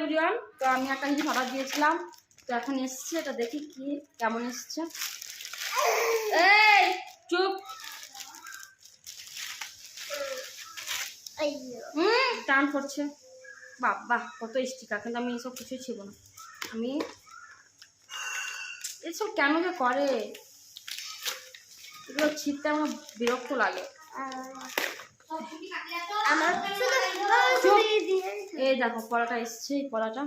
Everyone, তো আমি একটা জিনিস অর্ডার দিয়েছিলাম, তো এখন এসছে, এটা দেখি কি কেমন এসছে। এই চুপ, টান করছে। বাবা কত স্টিকার, কিন্তু আমি এসব কিছুই ছিল না। আমি এসব কেন যে করে, এগুলো ছিটতে আমার বিরক্ত লাগে। এই দেখো পড়াটা এসছে, এই পড়াটা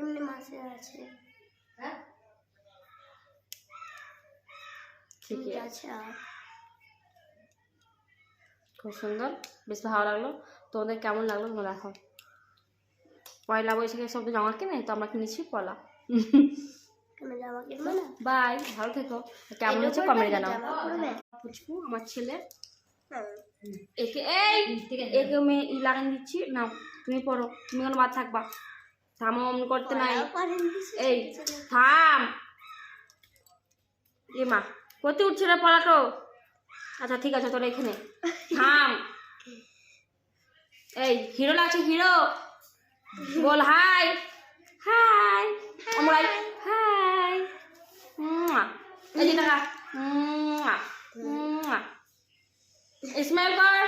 এমনি মাসে আছে। হ্যাঁ ঠিকই আছে, আর খুব সুন্দর, বেশ ভালো লাগলো। তোমাদের কেমন লাগলো তোমরা দেখো। পয়লা বৈশাখে সব তো জামা কিনে, তো আমরা কিনেছি পয়লা। বাই, ভালো থেকো। কেমন হচ্ছে কমেন্ট জানাও। পুচকু আমার ছেলে, একে একে আমি লাগান দিচ্ছি। নাও তুমি পড়ো, তুমি কোনো বাদ থাকবা। থামো, অমনি করতে নাই। এই থাম, এ মা করতে উঠছে রে পড়াটো। আচ্ছা ঠিক আছে, তোরা এখানে থাম। এই হিরো লাগছে, হিরো বল হাই। হাই আমরা হাই। এই যে টাকা ইসমাইল কর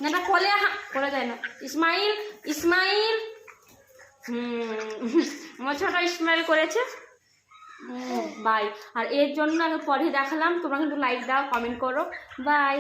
না, এটা খোলে খোলা যায় না। ইসমাইল, ইসমাইল। আমার ছোট ইসমাইল করেছে। বাই। আর এর জন্য আমি পরে দেখালাম, তোমরা কিন্তু লাইক দাও, কমেন্ট করো। বাই।